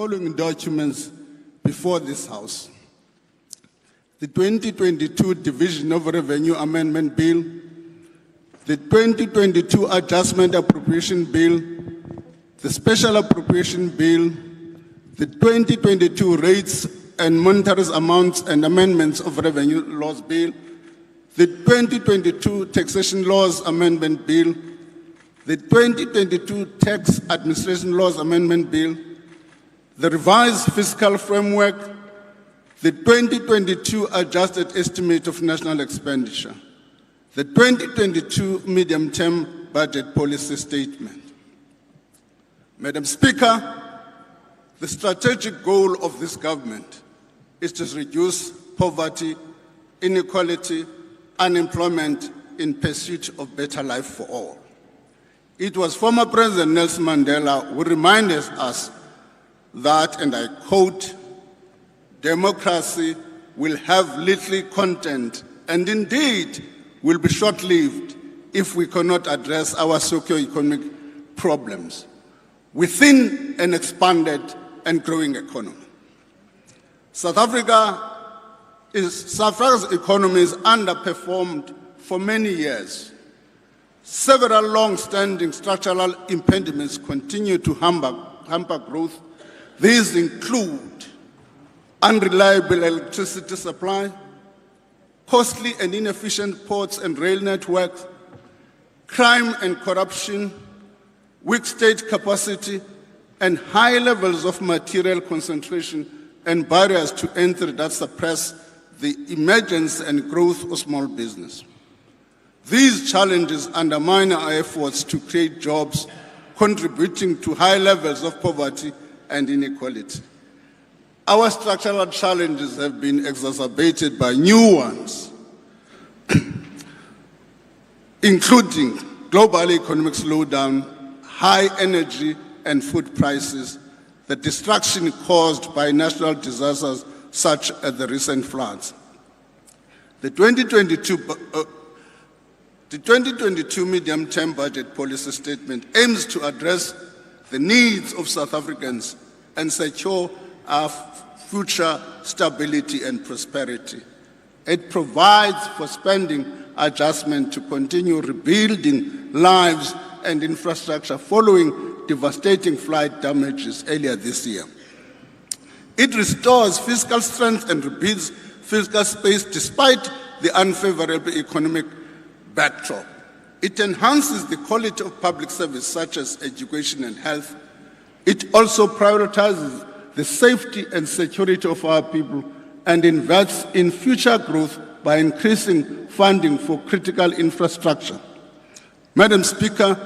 following documents before this House: the 2022 Division of Revenue Amendment Bill, the 2022 Adjustment Appropriation Bill, the Special Appropriation Bill, the 2022 Rates and Monetary Amounts and Amendments of Revenue Laws Bill, the 2022 Taxation Laws Amendment Bill, the 2022 Tax Administration Laws Amendment Bill, the Revised Fiscal Framework, the 2022 Adjusted Estimate of National Expenditure, the 2022 Medium-Term Budget Policy Statement. Madam Speaker, the strategic goal of this government is to reduce poverty, inequality, unemployment in pursuit of better life for all. It was former President Nelson Mandela who reminded us that, and I quote, "Democracy will have little content and indeed will be short-lived if we cannot address our socio-economic problems within an expanded and growing economy." South Africa's economy is underperformed for many years. Several long-standing structural impediments continue to hamper growth. These include unreliable electricity supply, costly and inefficient ports and rail networks, crime and corruption, weak state capacity, and high levels of material concentration and barriers to entry that suppress the emergence and growth of small business. These challenges undermine our efforts to create jobs, contributing to high levels of poverty and inequality. Our structural challenges have been exacerbated by new ones, including global economic slowdown, high energy and food prices, the destruction caused by natural disasters such as the recent floods. The 2022 Medium-Term Budget Policy Statement aims to address the needs of South Africans and secure our future stability and prosperity. It provides for spending adjustment to continue rebuilding lives and infrastructure following devastating flood damages earlier this year. It restores fiscal strength and rebuilds fiscal space despite the unfavorable economic backdrop. It enhances the quality of public service such as education and health. It also prioritizes the safety and security of our people and invests in future growth by increasing funding for critical infrastructure. Madam Speaker,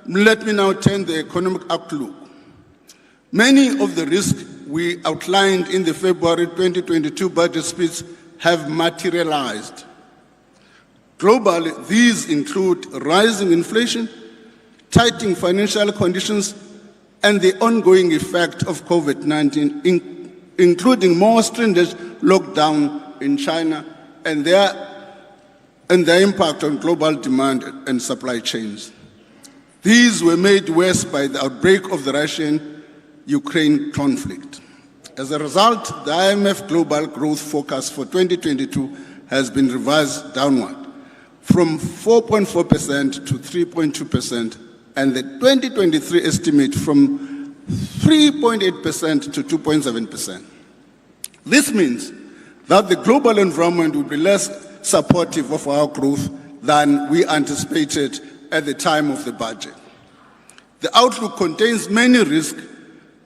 let me now turn to the economic outlook. Many of the risks we outlined in the February 2022 budget speech have materialized. Globally, these include rising inflation, tightening financial conditions, and the ongoing effect of COVID-19, including more stringent lockdown in China and their impact on global demand and supply chains. These were made worse by the outbreak of the Russian-Ukraine conflict. As a result, the IMF global growth forecast for 2022 has been revised downward from 4.4% to 3.2%, and the 2023 estimate from 3.8% to 2.7%. This means that the global environment will be less supportive of our growth than we anticipated at the time of the budget. The outlook contains many risks,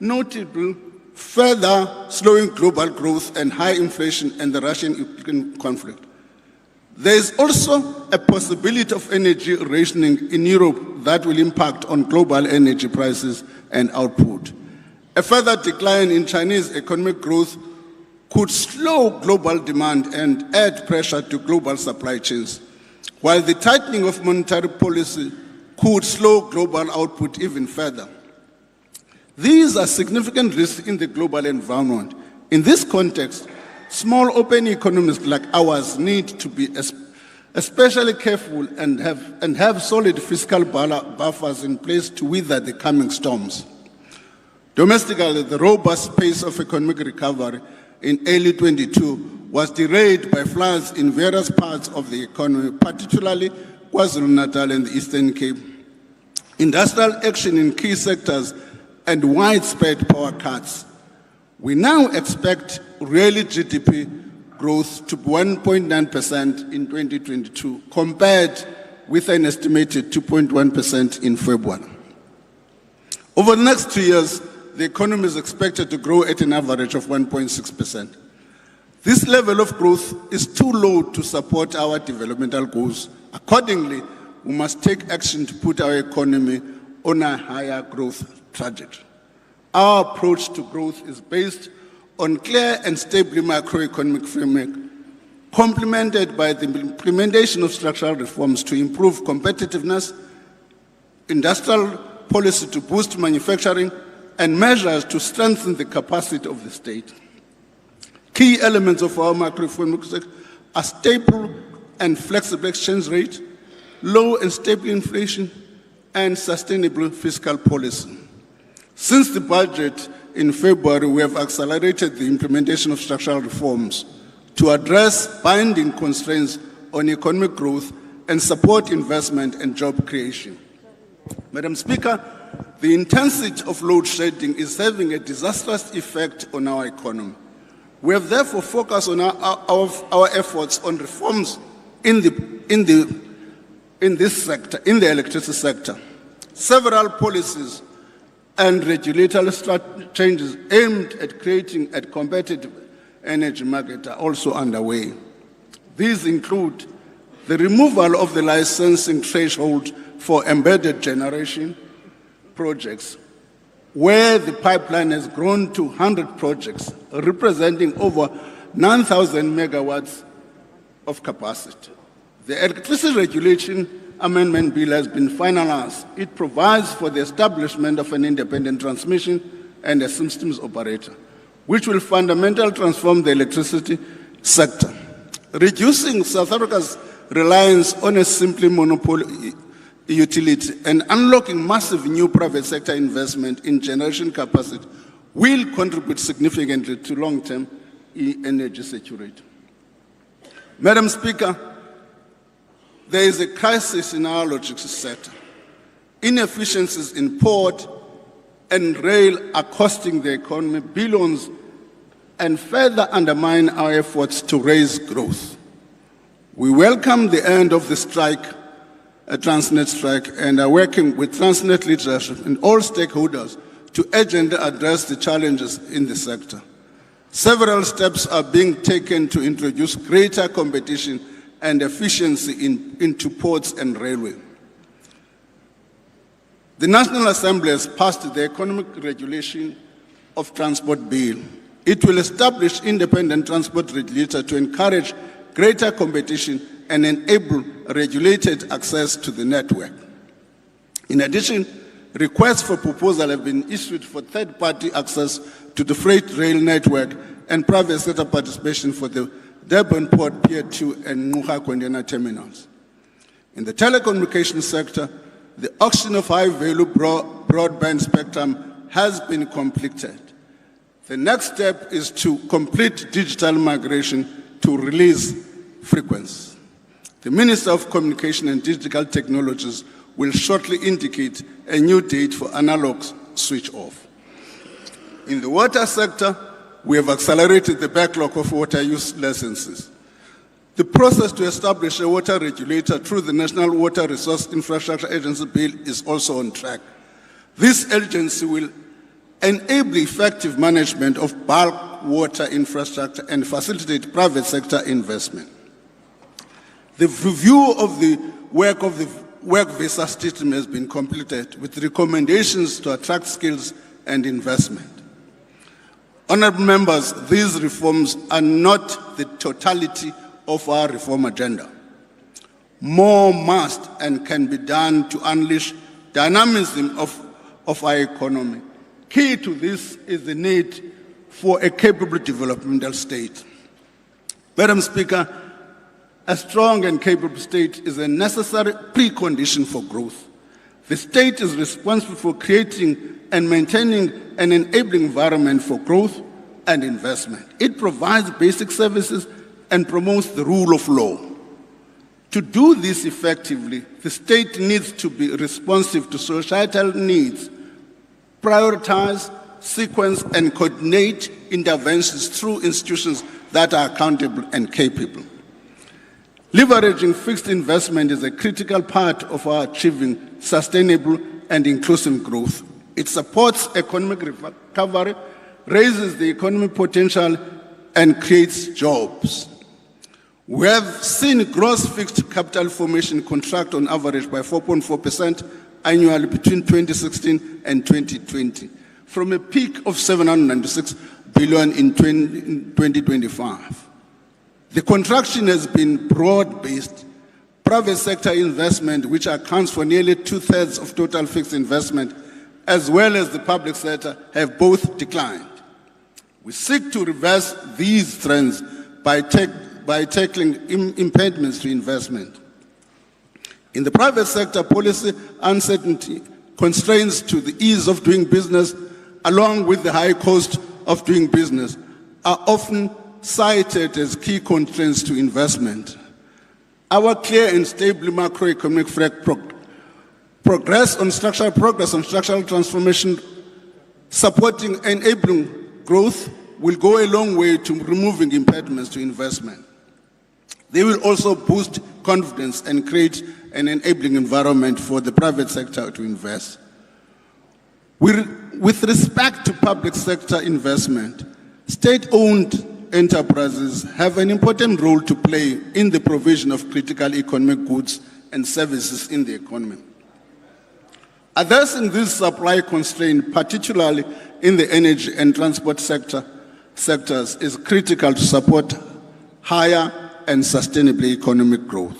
notable further slowing global growth and high inflation and the Russian-Ukraine conflict. There is also a possibility of energy rationing in Europe that will impact on global energy prices and output. A further decline in Chinese economic growth could slow global demand and add pressure to global supply chains, while the tightening of monetary policy could slow global output even further. These are significant risks in the global environment. In this context, small open economies like ours need to be especially careful and have solid fiscal buffers in place to weather the coming storms. Domestically, the robust pace of economic recovery in early 22 was derailed by floods in various parts of the economy, particularly KwaZulu-Natal and the Eastern Cape, industrial action in key sectors, and widespread power cuts. We now expect real GDP growth to 1.9% in 2022, compared with an estimated 2.1% in February. Over the next 2 years, the economy is expected to grow at an average of 1.6%. This level of growth is too low to support our developmental goals. Accordingly, we must take action to put our economy on a higher growth trajectory. Our approach to growth is based on clear and stable macroeconomic framework, complemented by the implementation of structural reforms to improve competitiveness, industrial policy to boost manufacturing, and measures to strengthen the capacity of the state. Key elements of our macroeconomic sector are stable and flexible exchange rate, low and stable inflation, and sustainable fiscal policy. Since the budget in February, we have accelerated the implementation of structural reforms to address binding constraints on economic growth and support investment and job creation. Madam Speaker, the intensity of load shedding is having a disastrous effect on our economy. We have therefore focused on our efforts on reforms in the electricity sector. Several policies and regulatory changes aimed at creating a competitive energy market are also underway. These include the removal of the licensing threshold for embedded generation projects, where the pipeline has grown to 100 projects, representing over 9,000 megawatts of capacity. The Electricity Regulation Amendment Bill has been finalized. It provides for the establishment of an independent transmission and a systems operator, which will fundamentally transform the electricity sector, reducing South Africa's reliance on a simply monopoly utility and unlocking massive new private sector investment in generation capacity will contribute significantly to long-term energy security. Madam Speaker, there is a crisis in our logistics sector. Inefficiencies in port and rail are costing the economy billions and further undermine our efforts to raise growth. We welcome the end of the strike, a Transnet strike, and are working with Transnet leadership and all stakeholders to urgently address the challenges in the sector. Several steps are being taken to introduce greater competition and efficiency into ports and railway. The National Assembly has passed the Economic Regulation of Transport Bill. It will establish independent transport regulator to encourage greater competition and enable regulated access to the network. In addition, requests for proposal have been issued for third-party access to the freight rail network and private sector participation for the Durban Port Pier 2 and Ngquha container terminals. In the telecommunications sector, the auction of high-value broadband spectrum has been completed. The next step is to complete digital migration to release frequencies. The Minister of Communication and Digital Technologies will shortly indicate a new date for analog switch off. In the water sector, we have accelerated the backlog of water use licenses. The process to establish a water regulator through the National Water Resource Infrastructure Agency Bill is also on track. This agency will enable effective management of bulk water infrastructure and facilitate private sector investment. The review of the work visa system has been completed with recommendations to attract skills and investment. Honourable members, these reforms are not the totality of our reform agenda. More must and can be done to unleash dynamism of our economy. Key to this is the need for a capable developmental state. Madam Speaker, a strong and capable state is a necessary precondition for growth. The state is responsible for creating and maintaining an enabling environment for growth and investment. It provides basic services and promotes the rule of law. To do this effectively, the state needs to be responsive to societal needs, prioritize, sequence, and coordinate interventions through institutions that are accountable and capable. Leveraging fixed investment is a critical part of our achieving sustainable and inclusive growth. It supports economic recovery, raises the economic potential, and creates jobs. We have seen gross fixed capital formation contract on average by 4.4% annually between 2016 and 2020, from a peak of 796 billion in 2025. The contraction has been broad-based. Private sector investment, which accounts for nearly 2/3 of total fixed investment, as well as the public sector, have both declined. We seek to reverse these trends by tackling impediments to investment. In the private sector, policy uncertainty, constraints to the ease of doing business, along with the high cost of doing business, are often cited as key constraints to investment. Our clear and stable macroeconomic progress on structural transformation, supporting enabling growth, will go a long way to removing impediments to investment. They will also boost confidence and create an enabling environment for the private sector to invest. With respect to public sector investment, state-owned enterprises have an important role to play in the provision of critical economic goods and services in the economy. Addressing this supply constraint, particularly in the energy and transport sectors, is critical to support higher and sustainable economic growth.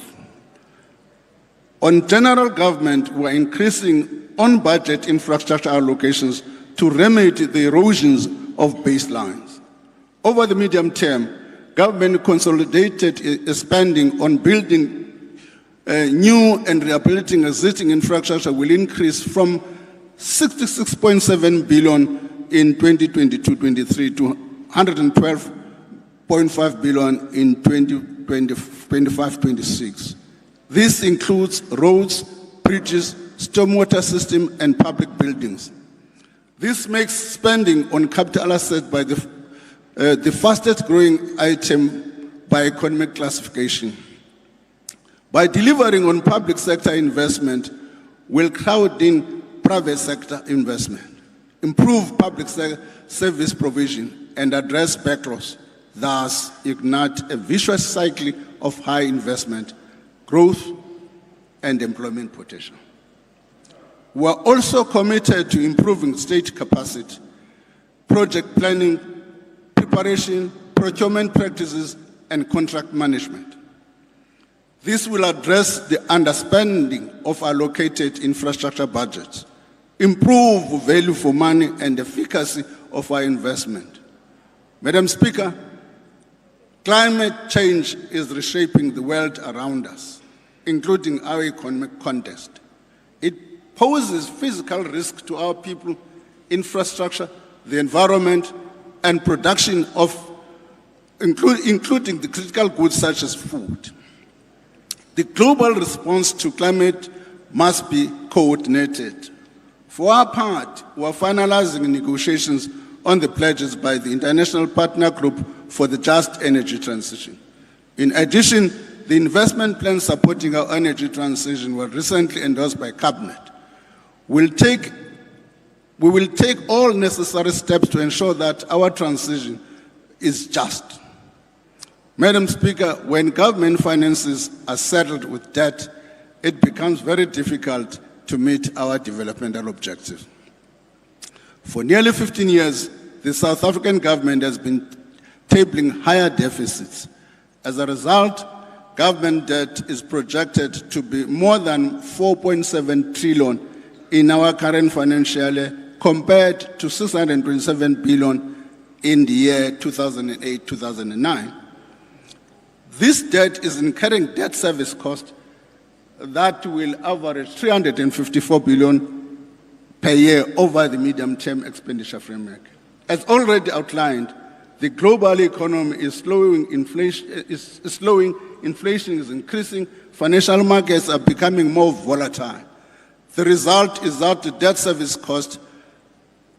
On general government, we are increasing on-budget infrastructure allocations to remedy the erosions of baselines. Over the medium term, government consolidated spending on building new and rehabilitating existing infrastructure will increase from 66.7 billion in 2022-23 to 112.5 billion in 2025-26. This includes roads, bridges, stormwater system, and public buildings. This makes spending on capital assets by the fastest growing item by economic classification. By delivering on public sector investment, we'll crowd in private sector investment, improve public service provision, and address backlogs, thus ignite a vicious cycle of high investment, growth, and employment potential. We are also committed to improving state capacity, project planning, preparation, procurement practices, and contract management. This will address the underspending of allocated infrastructure budgets, improve value for money and efficacy of our investment. Madam Speaker, climate change is reshaping the world around us, including our economic context. It poses physical risk to our people, infrastructure, the environment, and production of, including the critical goods such as food. The global response to climate must be coordinated. For our part, we are finalizing negotiations on the pledges by the International Partner Group for the Just Energy Transition. In addition, the investment plan supporting our energy transition was recently endorsed by Cabinet. We will take all necessary steps to ensure that our transition is just. Madam Speaker, when government finances are saddled with debt, it becomes very difficult to meet our developmental objectives. For nearly 15 years, the South African government has been tabling higher deficits. As a result, government debt is projected to be more than 4.7 trillion in our current financial year, compared to 627 billion in the year 2008-2009. This debt is incurring debt service cost that will average 354 billion per year over the medium-term expenditure framework. As already outlined, the global economy is slowing, inflation is increasing, financial markets are becoming more volatile. The result is that the debt service costs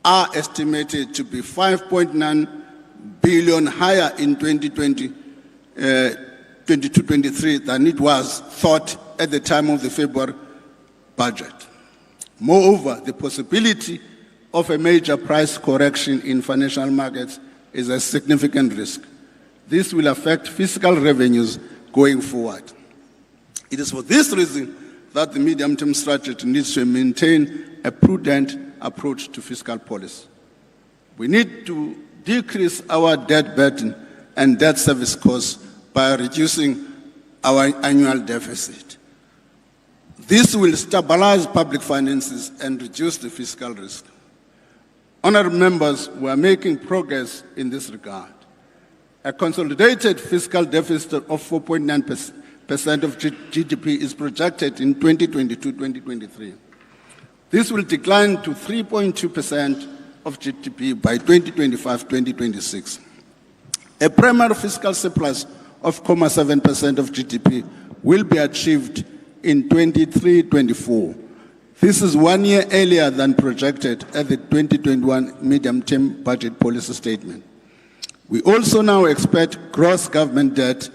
are estimated to be 5.9 billion higher in 22-23 than it was thought at the time of the February budget. Moreover, the possibility of a major price correction in financial markets is a significant risk. This will affect fiscal revenues going forward. It is for this reason that the medium-term strategy needs to maintain a prudent approach to fiscal policy. We need to decrease our debt burden and debt service costs by reducing our annual deficit. This will stabilize public finances and reduce the fiscal risk. Honourable members, we are making progress in this regard. A consolidated fiscal deficit of 4.9% of GDP is projected in 2022-2023. This will decline to 3.2% of GDP by 2025-2026. A primary fiscal surplus of 0.7% of GDP will be achieved in 23-24. This is 1 year earlier than projected at the 2021 medium-term budget policy statement. We also now expect gross government debt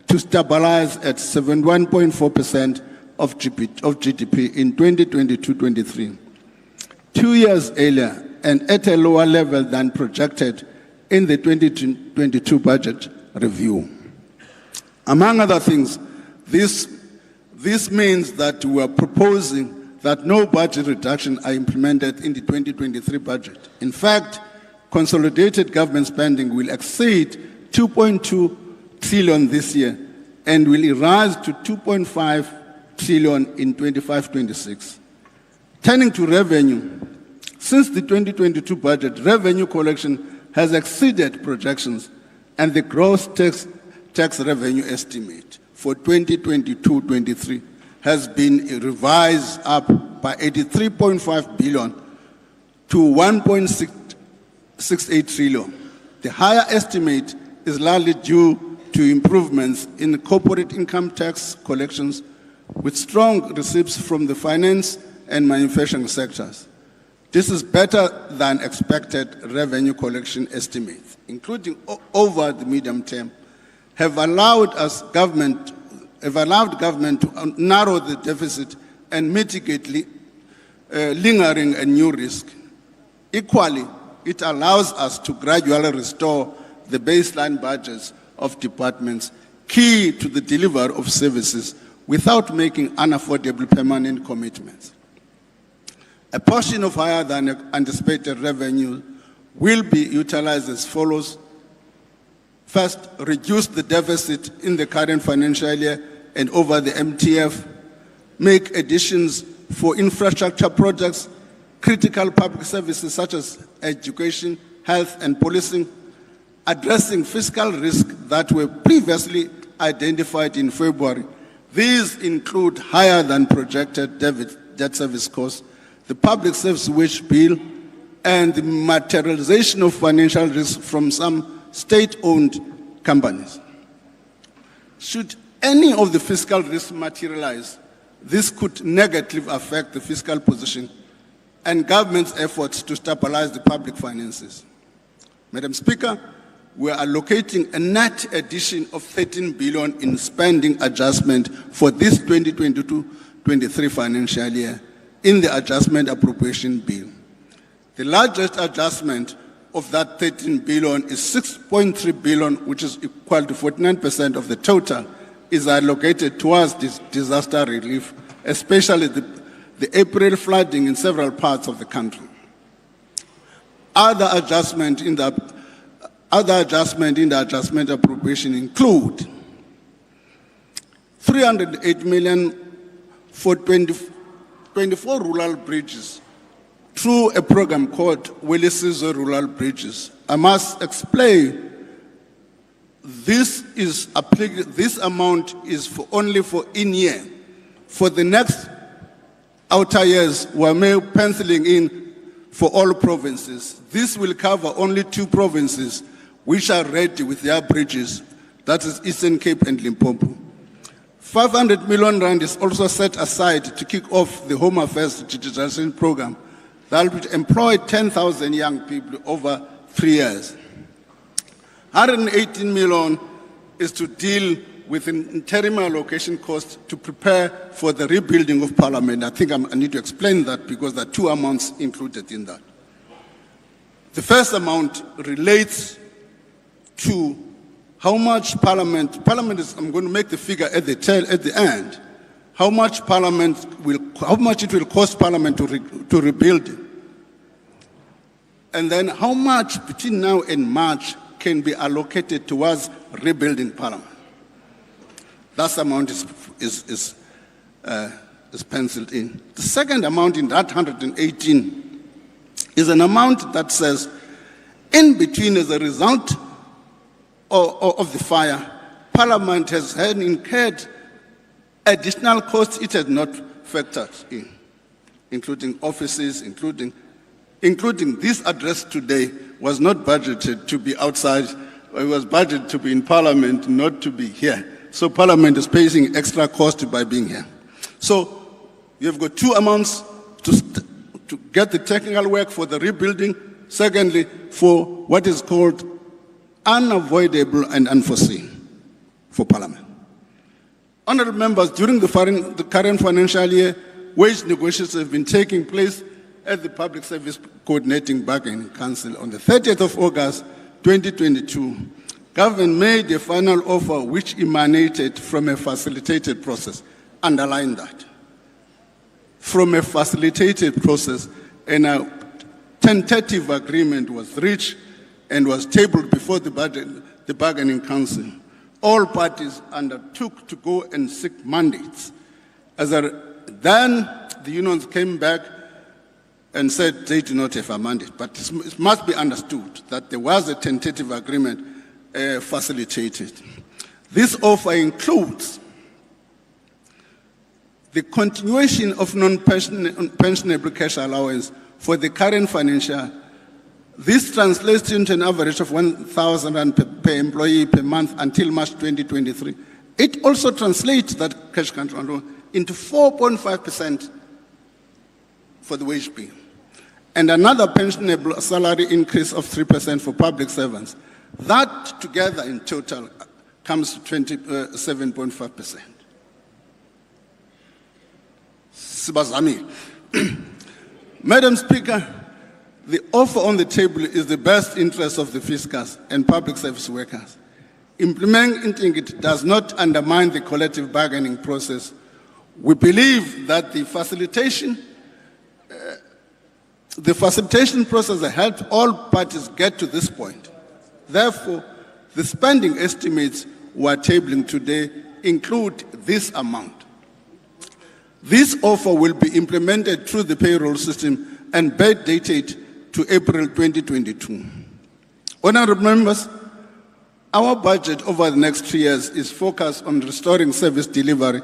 to stabilize at 71.4% of GDP in 2022-23, 2 years earlier and at a lower level than projected in the 2022 budget review. Among other things, this means that we are proposing that no budget reduction are implemented in the 2023 budget. In fact, consolidated government spending will exceed 2.2 trillion this year and will rise to 2.5 trillion in 25-26. Turning to revenue, since the 2022 budget, revenue collection has exceeded projections, and the gross tax revenue estimate for 2022-23 has been revised up by 83.5 billion to 1.68 trillion. The higher estimate is largely due to improvements in corporate income tax collections with strong receipts from the finance and manufacturing sectors. This is better than expected revenue collection estimates, including over the medium term, have allowed government to narrow the deficit and mitigate lingering and new risk. Equally, it allows us to gradually restore the baseline budgets of departments key to the delivery of services without making unaffordable permanent commitments. A portion of higher than anticipated revenue will be utilized as follows. First, reduce the deficit in the current financial year and over the MTF, make additions for infrastructure projects, critical public services such as education, health and policing, addressing fiscal risks that were previously identified in February. These include higher than projected debt service costs, the public service wage bill, and the materialization of financial risk from some state-owned companies. Should any of the fiscal risks materialize, this could negatively affect the fiscal position and government's efforts to stabilize the public finances. Madam Speaker, we are allocating a net addition of 13 billion in spending adjustment for this 2022-23 financial year in the adjustment appropriation bill. The largest adjustment of that 13 billion is 6.3 billion, which is equal to 49% of the total, is allocated towards this disaster relief, especially the April flooding in several parts of the country. Other adjustment in the adjustment appropriation include 308 million for 24 rural bridges through a program called Willisizo Rural Bridges. I must explain, this amount is only for in-year. For the next outer years were mere penciling in for all provinces. This will cover only 2 provinces which are ready with their bridges, that is Eastern Cape and Limpopo. 500 million rand is also set aside to kick off the Home Affairs digitization program that will employ 10,000 young people over 3 years. 118 million is to deal with an interim allocation cost to prepare for the rebuilding of Parliament. I think I need to explain that because there are 2 amounts included in that. The first amount relates to how much Parliament is, I'm going to make the figure at the end, how much it will cost Parliament to rebuild it. And then how much between now and March can be allocated towards rebuilding Parliament. That amount is penciled in. The second amount in that 118 is an amount that says, in between as a result of the fire, Parliament has incurred additional costs it had not factored in, including offices, including this address today was not budgeted to be outside. It was budgeted to be in Parliament, not to be here. So Parliament is paying extra cost by being here. So you've got 2 amounts to get the technical work for the rebuilding. Secondly, for what is called unavoidable and unforeseen for Parliament. Honourable members, during the current financial year, wage negotiations have been taking place at the Public Service Coordinating Bargaining Council. On the 30th of August 2022, government made a final offer which emanated from a facilitated process. Underline that. From a facilitated process, and a tentative agreement was reached and was tabled before the Bargaining Council. All parties undertook to go and seek mandates. Then the unions came back and said they do not have a mandate. But it must be understood that there was a tentative agreement facilitated. This offer includes the continuation of non-pensionable cash allowance for the current financial. This translates into an average of 1,000 rand per employee per month until March 2023. It also translates that cash control into 4.5% for the wage bill, and another pensionable salary increase of 3% for public servants. That together in total comes to 27.5%. Sibazami. Madam Speaker, the offer on the table is the best interest of the fiscals and public service workers. Implementing it does not undermine the collective bargaining process. We believe that the facilitation process has helped all parties get to this point. Therefore, the spending estimates we are tabling today include this amount. This offer will be implemented through the payroll system and backdated to April 2022. Honourable members, our budget over the next 3 years is focused on restoring service delivery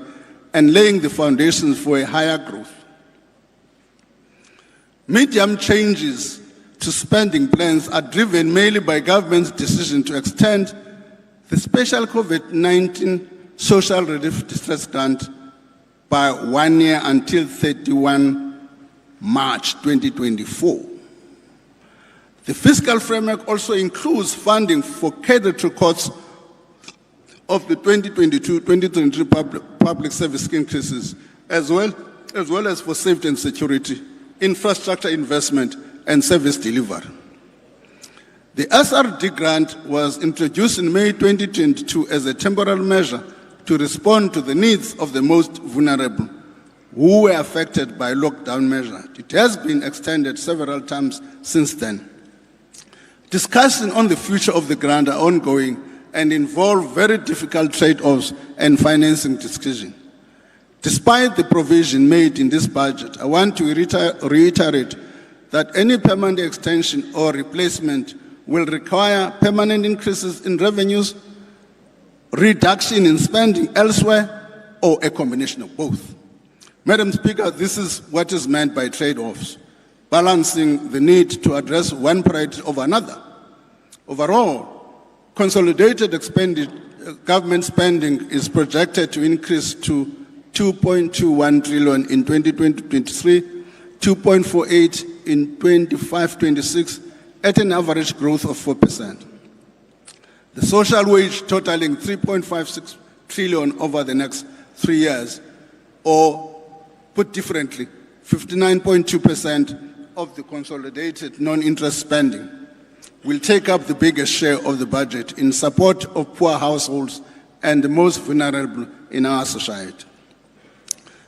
and laying the foundations for a higher growth. Medium changes to spending plans are driven mainly by government's decision to extend the special COVID-19 social relief distress grant by 1 year until 31 March 2024. The fiscal framework also includes funding for cadetry costs of the 2022-2023 public service increases, as well as for safety and security, infrastructure investment, and service delivery. The SRD grant was introduced in May 2022 as a temporary measure to respond to the needs of the most vulnerable who were affected by lockdown measures. It has been extended several times since then. Discussions on the future of the grant are ongoing and involve very difficult trade-offs and financing decisions. Despite the provision made in this budget, I want to reiterate that any permanent extension or replacement will require permanent increases in revenues, reduction in spending elsewhere, or a combination of both. Madam Speaker, this is what is meant by trade-offs, balancing the need to address one priority over another. Overall, consolidated government spending is projected to increase to 2.21 trillion in 2023, 2.48 in 25-26, at an average growth of 4%. The social wage totaling 3.56 trillion over the next 3 years, or put differently, 59.2% of the consolidated non-interest spending, will take up the biggest share of the budget in support of poor households and the most vulnerable in our society.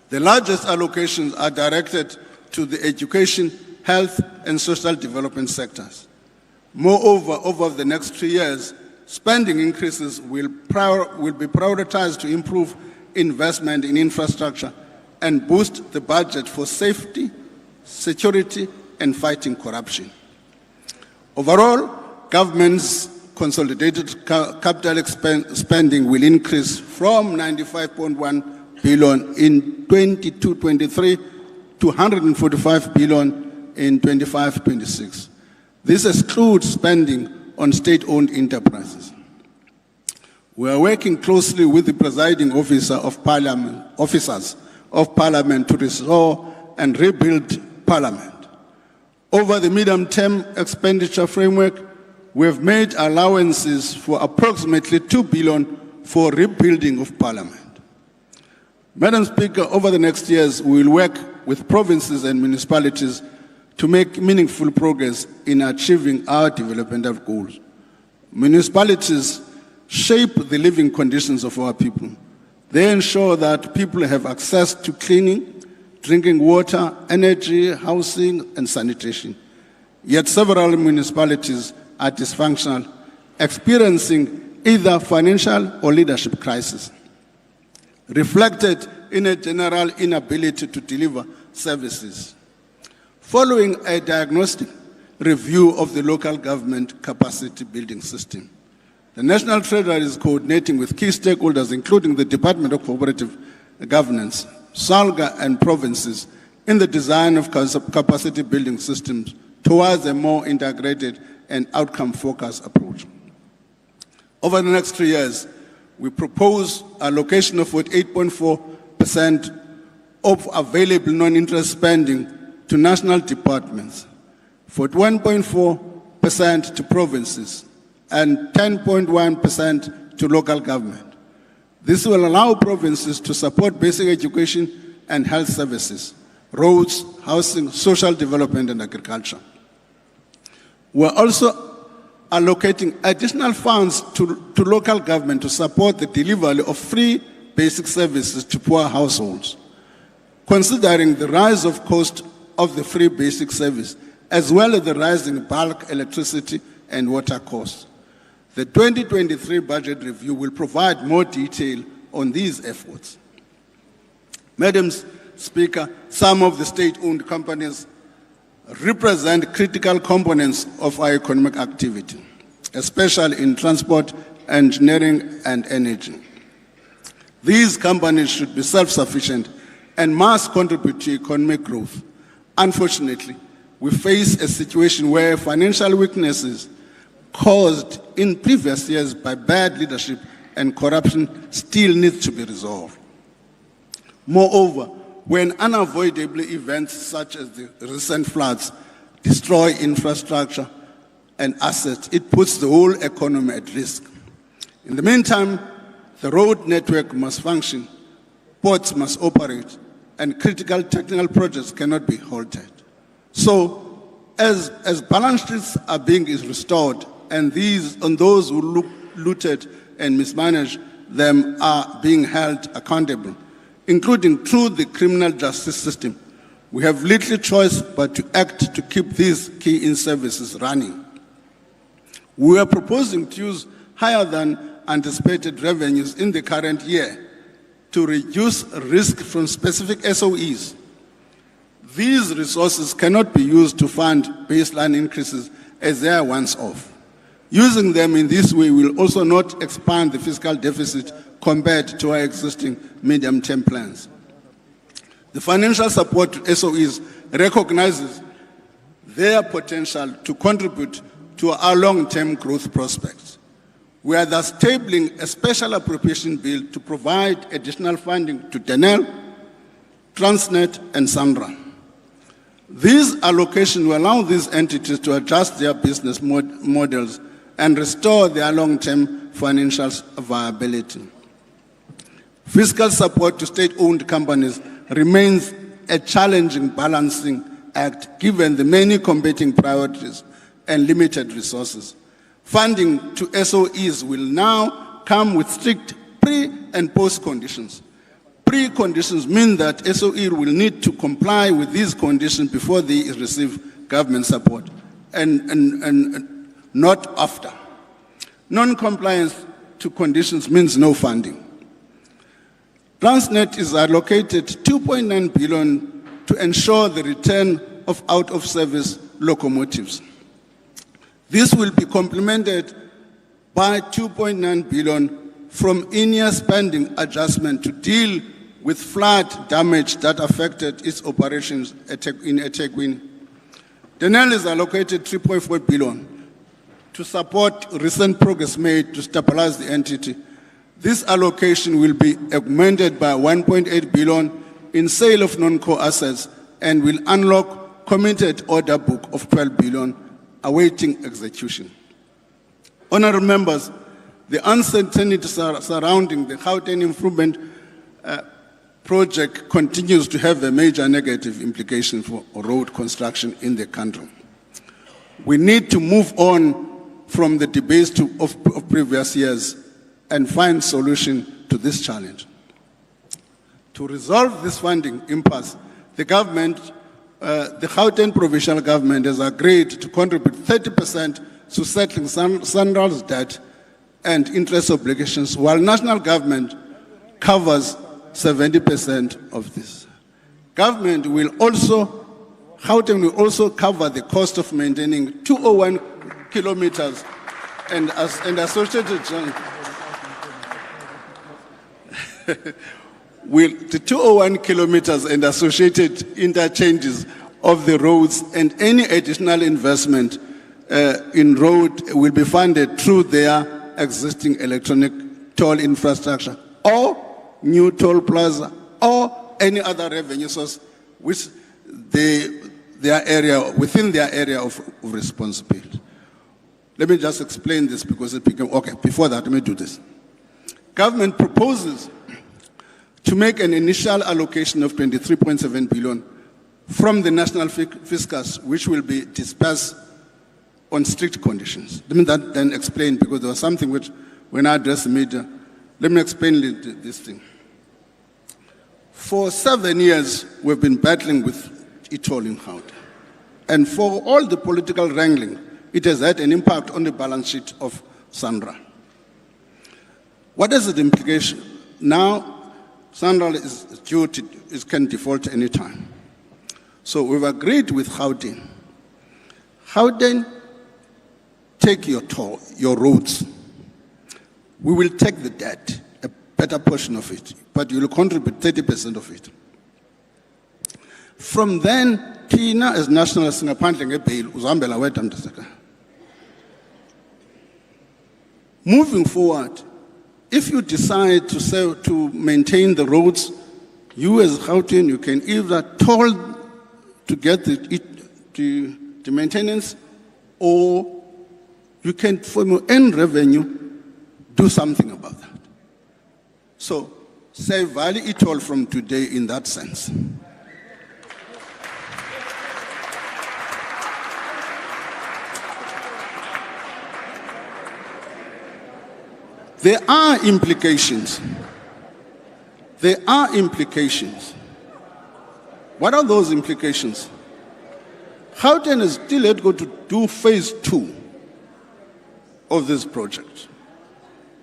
The largest allocations are directed to the education, health, and social development sectors. Moreover, over the next 3 years, spending increases will be prioritized to improve investment in infrastructure and boost the budget for safety, security, and fighting corruption. Overall, government's consolidated capital spending will increase from 95.1 billion in 22-23 to 145 billion in 25-26. This excludes spending on state-owned enterprises. We are working closely with the presiding officers of Parliament to restore and rebuild Parliament. Over the medium-term expenditure framework, we have made allowances for approximately 2 billion for rebuilding of Parliament. Madam Speaker, over the next years, we will work with provinces and municipalities to make meaningful progress in achieving our developmental goals. Municipalities shape the living conditions of our people. They ensure that people have access to cleaning, drinking water, energy, housing, and sanitation. Yet several municipalities are dysfunctional, experiencing either financial or leadership crisis, reflected in a general inability to deliver services. Following a diagnostic review of the local government capacity building system, the National Treasury is coordinating with key stakeholders, including the Department of Cooperative Governance, SALGA, and provinces, in the design of capacity building systems towards a more integrated and outcome-focused approach. Over the next 3 years, we propose allocation of 48.4% of available non-interest spending to national departments, 41.4% to provinces, and 10.1% to local government. This will allow provinces to support basic education and health services, roads, housing, social development, and agriculture. We're also allocating additional funds to local government to support the delivery of free basic services to poor households. Considering the rise of cost of the free basic service, as well as the rising bulk electricity and water costs, the 2023 budget review will provide more detail on these efforts. Madam Speaker, some of the state-owned companies represent critical components of our economic activity, especially in transport, engineering, and energy. These companies should be self-sufficient and must contribute to economic growth. Unfortunately, we face a situation where financial weaknesses caused in previous years by bad leadership and corruption still need to be resolved. Moreover, when unavoidable events such as the recent floods destroy infrastructure and assets, it puts the whole economy at risk. In the meantime, the road network must function, ports must operate, and critical technical projects cannot be halted. So, as balance sheets are being restored, and those who looted and mismanaged them are being held accountable, including through the criminal justice system, we have little choice but to act to keep these key services running. We are proposing to use higher than anticipated revenues in the current year to reduce risk from specific SOEs. These resources cannot be used to fund baseline increases as they are once-off. Using them in this way will also not expand the fiscal deficit compared to our existing medium-term plans. The financial support to SOEs recognizes their potential to contribute to our long-term growth prospects. We are thus tabling a special appropriation bill to provide additional funding to Denel, Transnet, and Sandra. These allocations will allow these entities to adjust their business models and restore their long-term financial viability. Fiscal support to state-owned companies remains a challenging balancing act given the many competing priorities and limited resources. Funding to SOEs will now come with strict pre- and post-conditions. Pre-conditions mean that SOE will need to comply with these conditions before they receive government support, and not after. Non-compliance to conditions means no funding. Transnet is allocated 2.9 billion to ensure the return of out-of-service locomotives. This will be complemented by 2.9 billion from in-year spending adjustment to deal with flood damage that affected its operations in eThekwini. Denel is allocated 3.4 billion to support recent progress made to stabilize the entity. This allocation will be augmented by 1.8 billion in sale of non-core assets and will unlock committed order book of 12 billion awaiting execution. Honourable members, the uncertainty surrounding the Gauteng improvement project continues to have a major negative implication for road construction in the country. We need to move on from the debates of previous years and find solution to this challenge. To resolve this funding impasse, the Gauteng provincial government has agreed to contribute 30% to settling Sanral's debt and interest obligations, while national government covers 70% of this. Gauteng will also cover the cost of maintaining 201 kilometers and associated with the 201 kilometers and associated interchanges of the roads, and any additional investment in road will be funded through their existing electronic toll infrastructure or new toll plaza or any other revenue source which within their area of responsibility. Let me just explain this because it became, okay, before that, let me do this. Government proposes to make an initial allocation of 23.7 billion from the national fiscus, which will be dispersed on strict conditions. Let me then explain, because there was something which, when I addressed the media, let me explain this thing. For 7 years, we've been battling with e-toll in Gauteng. And for all the political wrangling, it has had an impact on the balance sheet of Sandra. What is the implication? Now, Sandra can default any time. So we've agreed with Gauteng. Gauteng, take your toll, your roads. We will take the debt, a better portion of it, but you will contribute 30% of it. From then, Tina as national singaphandle ngebail uzihambela wedwa mntaseka. Moving forward, if you decide to maintain the roads, you as Gauteng, you can either toll to get the maintenance, or you can, from your own revenue, do something about that. So, save value e-toll from today in that sense. There are implications. There are implications. What are those implications? Gauteng is still yet going to do phase 2 of this project.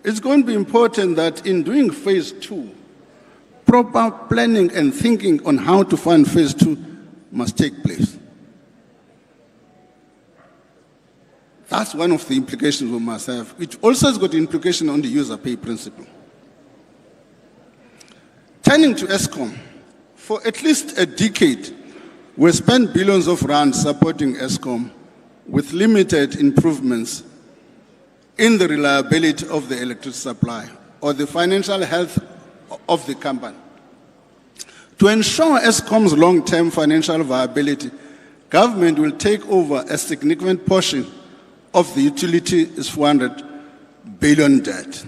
It's going to be important that in doing phase 2, proper planning and thinking on how to fund phase 2 must take place. That's one of the implications we must have. It also has got implication on the user pay principle. Turning to Eskom, For at least a decade, we spent billions of rands supporting Eskom with limited improvements in the reliability of the electricity supply or the financial health of the company. To ensure Eskom's long-term financial viability, government will take over a significant portion of the utility's 400 billion debt.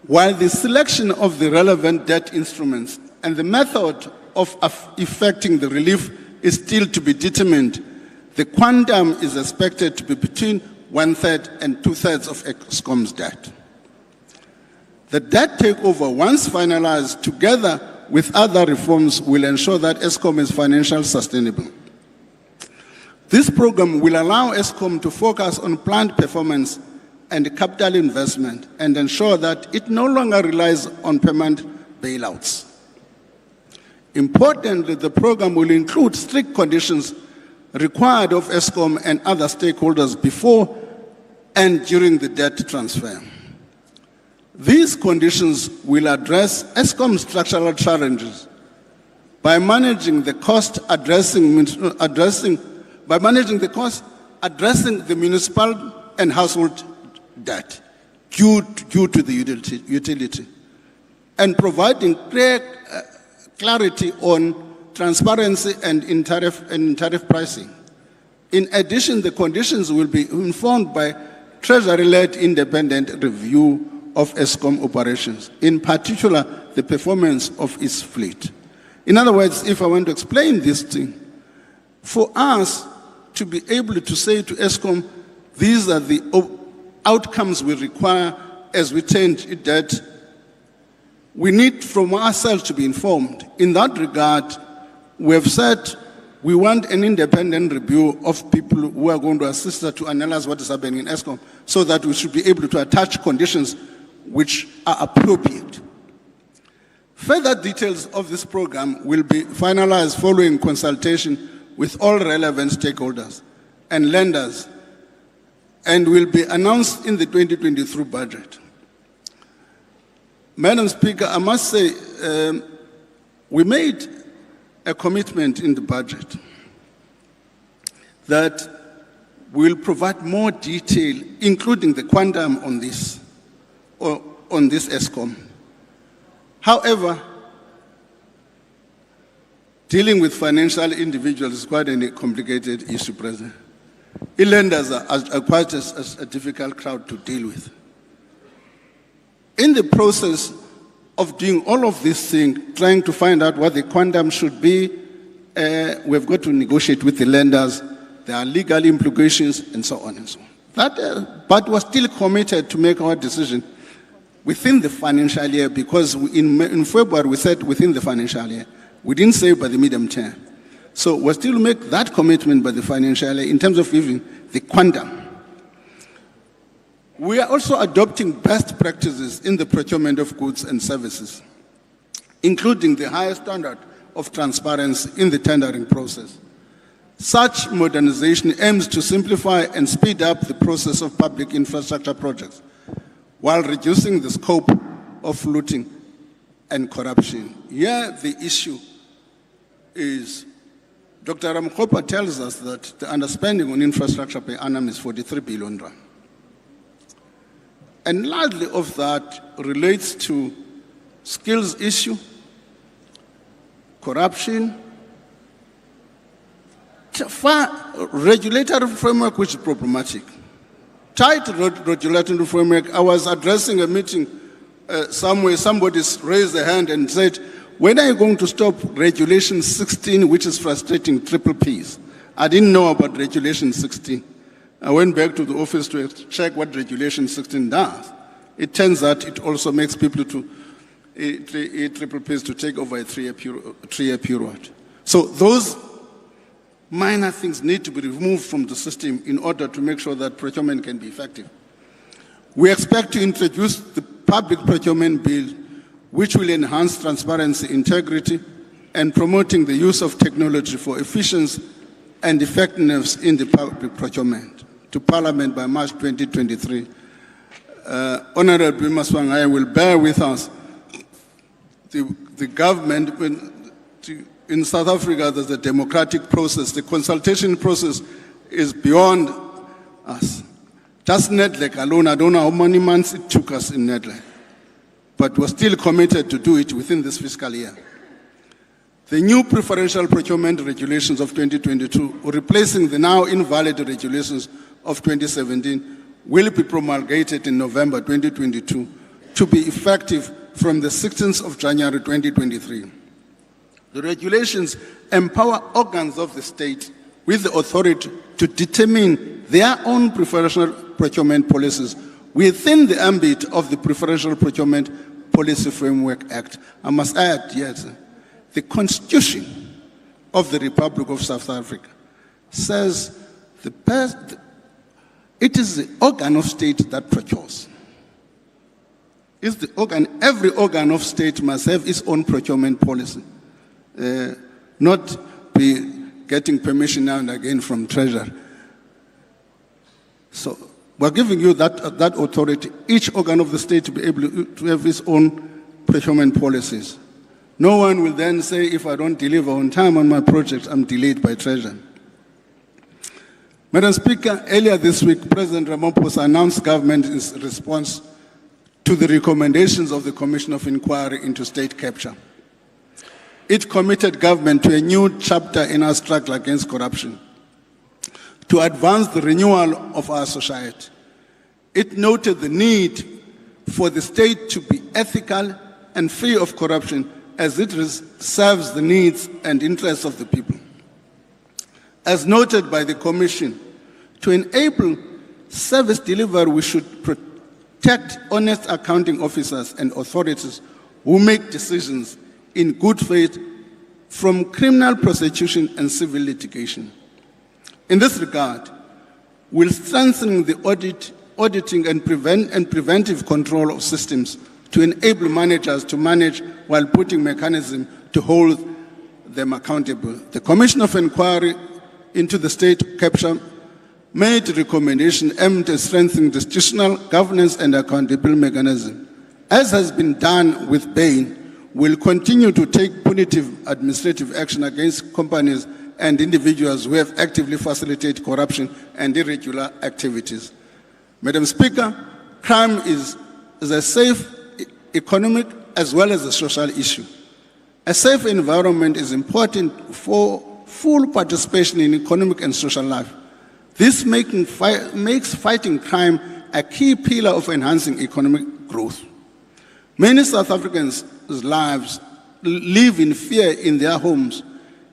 While the selection of the relevant debt instruments and the method of effecting the relief is still to be determined, the quantum is expected to be between 1/3 and 2/3 of Eskom's debt. The debt takeover, once finalized together with other reforms, will ensure that Eskom is financially sustainable. This program will allow Eskom to focus on plant performance and capital investment and ensure that it no longer relies on permanent bailouts. Importantly, the program will include strict conditions required of Eskom and other stakeholders before and during the debt transfer. These conditions will address Eskom's structural challenges by managing the cost addressing the municipal and household debt due to the utility and providing clarity on transparency and in tariff pricing. In addition, the conditions will be informed by Treasury-led independent review of Eskom operations, in particular the performance of its fleet. In other words, if I want to explain this thing, for us to be able to say to Eskom, these are the outcomes we require as we change debt, we need from ourselves to be informed. In that regard, we have said we want an independent review of people who are going to assist us to analyze what is happening in Eskom so that we should be able to attach conditions which are appropriate. Further details of this program will be finalized following consultation with all relevant stakeholders and lenders and will be announced in the 2023 budget. Madam Speaker, I must say we made a commitment in the budget that we'll provide more detail, including the quantum on this Eskom. However, dealing with financial individuals is quite a complicated issue, President. Lenders are quite a difficult crowd to deal with. In the process of doing all of these things, trying to find out what the quantum should be, we've got to negotiate with the lenders. There are legal implications and so on and so on. But we're still committed to make our decision within the financial year, because in February we said within the financial year. We didn't say by the medium term. So we'll still make that commitment by the financial year in terms of even the quantum. We are also adopting best practices in the procurement of goods and services, including the highest standard of transparency in the tendering process. Such modernization aims to simplify and speed up the process of public infrastructure projects while reducing the scope of looting and corruption. Here, the issue is Dr. Ramkopa tells us that the underspending on infrastructure per annum is 43 billion rand. And largely of that relates to skills issue, corruption, regulatory framework which is problematic. Tight regulatory framework. I was addressing a meeting somewhere, somebody raised a hand and said, when are you going to stop Regulation 16, which is frustrating triple Ps? I didn't know about Regulation 16. I went back to the office to check what Regulation 16 does. It turns out it also makes people to triple Ps to take over a three-year period. So those minor things need to be removed from the system in order to make sure that procurement can be effective. We expect to introduce the public procurement bill, which will enhance transparency, integrity, and promoting the use of technology for efficiency and effectiveness in the public procurement to Parliament by March 2023. Honorable Maswangai will bear with us. The government, in South Africa, there's a democratic process. The consultation process is beyond us. Just Nedlec alone, I don't know how many months it took us in Nedlec, but we're still committed to do it within this fiscal year. The new preferential procurement regulations of 2022, replacing the now invalid regulations of 2017, will be promulgated in November 2022 to be effective from the 16th of January 2023. The regulations empower organs of the state with the authority to determine their own preferential procurement policies within the ambit of the Preferential Procurement Policy Framework Act. I must add, yes, the Constitution of the Republic of South Africa says it is the organ of state that procures. It's the organ, every organ of state must have its own procurement policy, not be getting permission now and again from Treasury. So we're giving you that authority, each organ of the state to be able to have its own procurement policies. No one will then say, if I don't deliver on time on my project, I'm delayed by Treasury. Madam Speaker, earlier this week, President Ramaphosa announced government's response to the recommendations of the Commission of Inquiry into State Capture. It committed government to a new chapter in our struggle against corruption, to advance the renewal of our society. It noted the need for the state to be ethical and free of corruption as it serves the needs and interests of the people. As noted by the Commission, to enable service delivery, we should protect honest accounting officers and authorities who make decisions in good faith from criminal prosecution and civil litigation. In this regard, we'll strengthen the auditing and preventive control of systems to enable managers to manage while putting mechanisms to hold them accountable. The Commission of Inquiry into the State Capture made a recommendation aimed at strengthening the institutional governance and accountability mechanism. As has been done with Bain, we'll continue to take punitive administrative action against companies and individuals who have actively facilitated corruption and irregular activities. Madam Speaker, crime is a safe economic as well as a social issue. A safe environment is important for full participation in economic and social life. This makes fighting crime a key pillar of enhancing economic growth. Many South Africans' lives live in fear in their homes,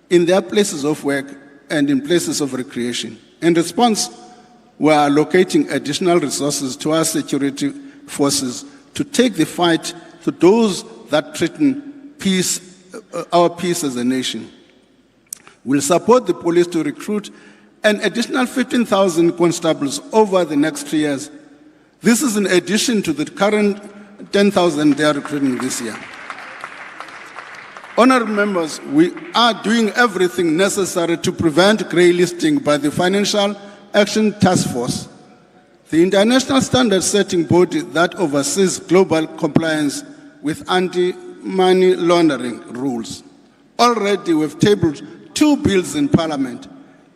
in their places of work, and in places of recreation. In response, we are allocating additional resources to our security forces to take the fight to those that threaten our peace as a nation. We'll support the police to recruit an additional 15,000 constables over the next 3 years. This is in addition to the current 10,000 they are recruiting this year. Honourable members, we are doing everything necessary to prevent grey listing by the Financial Action Task Force, the international standard-setting body that oversees global compliance with anti-money laundering rules. Already we've tabled 2 bills in Parliament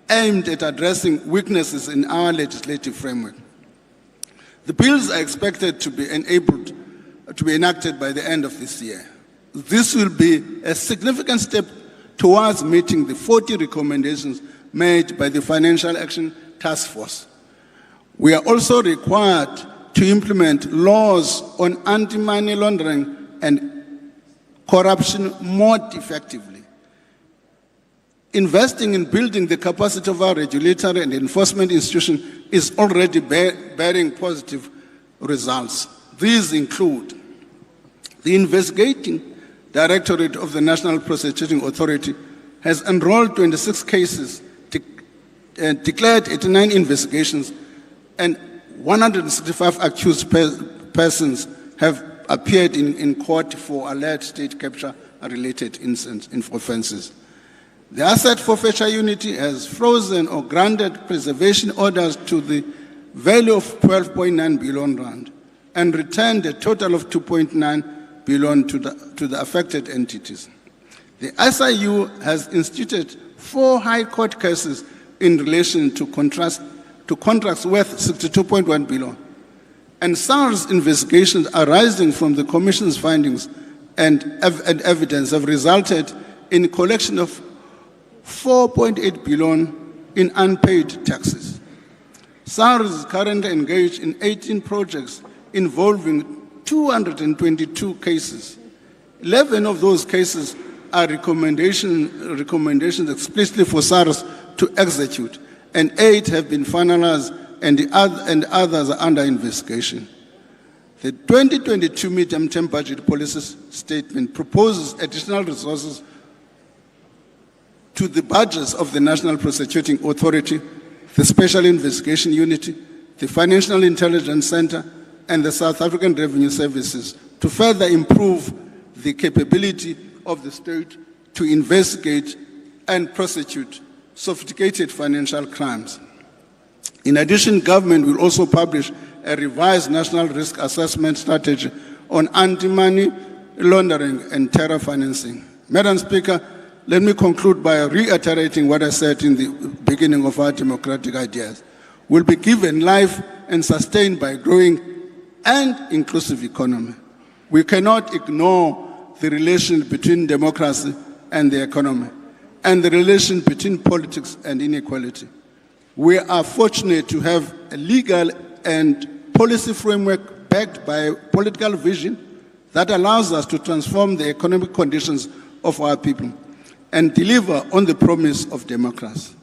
aimed at addressing weaknesses in our legislative framework. The bills are expected to be enacted by the end of this year. This will be a significant step towards meeting the 40 recommendations made by the Financial Action Task Force. We are also required to implement laws on anti-money laundering and corruption more effectively. Investing in building the capacity of our regulatory and enforcement institution is already bearing positive results. These include the Investigating Directorate of the National Prosecuting Authority has enrolled 26 cases, declared 89 investigations, and 165 accused persons have appeared in court for alleged state capture-related offences. The Asset Forfeiture Unity has frozen or granted preservation orders to the value of 12.9 billion rand and returned a total of 2.9 billion to the affected entities. The SIU has instituted 4 High Court cases in relation to contracts worth 62.1 billion. And SARS investigations arising from the Commission's findings and evidence have resulted in collection of 4.8 billion in unpaid taxes. SARS is currently engaged in 18 projects involving 222 cases. 11 of those cases are recommendations explicitly for SARS to execute, and 8 have been finalized and others are under investigation. The 2022 medium-term budget policy statement proposes additional resources to the budgets of the National Prosecuting Authority, the Special Investigation Unit, the Financial Intelligence Center, and the South African Revenue Services to further improve the capability of the state to investigate and prosecute sophisticated financial crimes. In addition, government will also publish a revised national risk assessment strategy on anti-money laundering and terror financing. Madam Speaker, let me conclude by reiterating what I said in the beginning of our democratic ideas. Will be given life and sustained by growing and inclusive economy. We cannot ignore the relation between democracy and the economy, and the relation between politics and inequality. We are fortunate to have a legal and policy framework backed by political vision that allows us to transform the economic conditions of our people and deliver on the promise of democracy.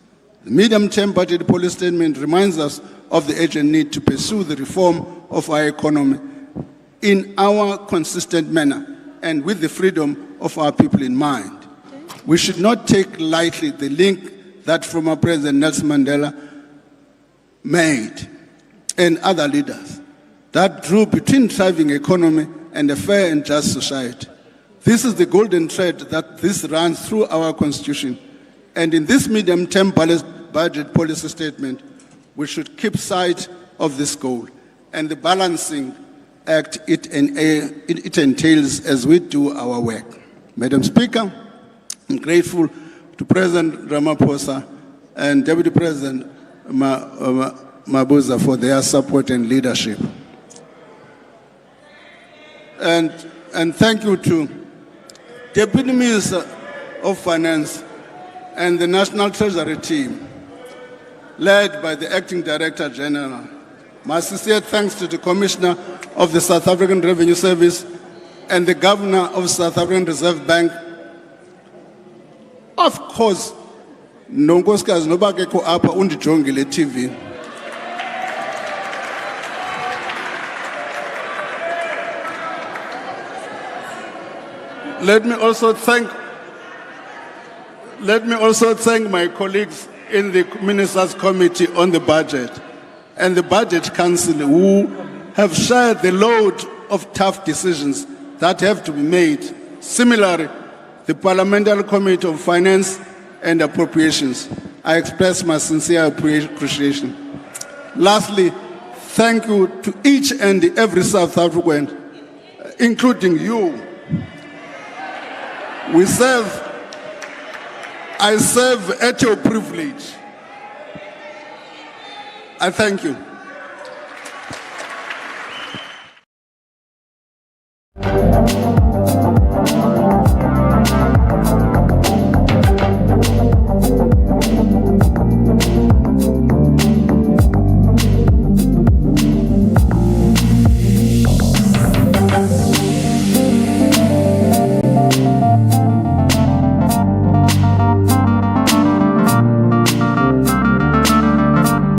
The medium-term budget policy statement reminds us of the urgent need to pursue the reform of our economy in our consistent manner and with the freedom of our people in mind. We should not take lightly the link that former President Nelson Mandela made and other leaders that drew between thriving economy and a fair and just society. This is the golden thread that this runs through our constitution. And in this medium-term budget policy statement, we should keep sight of this goal and the balancing act it entails as we do our work. Madam Speaker, I'm grateful to President Ramaphosa and Deputy President Mabuza for their support and leadership. And thank you to Deputy Minister of Finance and the National Treasury team, led by the Acting Director General. My sincere thanks to the Commissioner of the South African Revenue Service and the Governor of South African Reserve Bank. Of course, nonkosikazi noba akekho apha undijongile TV. Let me also thank my colleagues in the Ministers' Committee on the Budget and the Budget Council who have shared the load of tough decisions that have to be made. Similarly, the Parliamentary Committee of Finance and Appropriations. I express my sincere appreciation. Lastly, thank you to each and every South African, including you. I serve at your privilege. I thank you.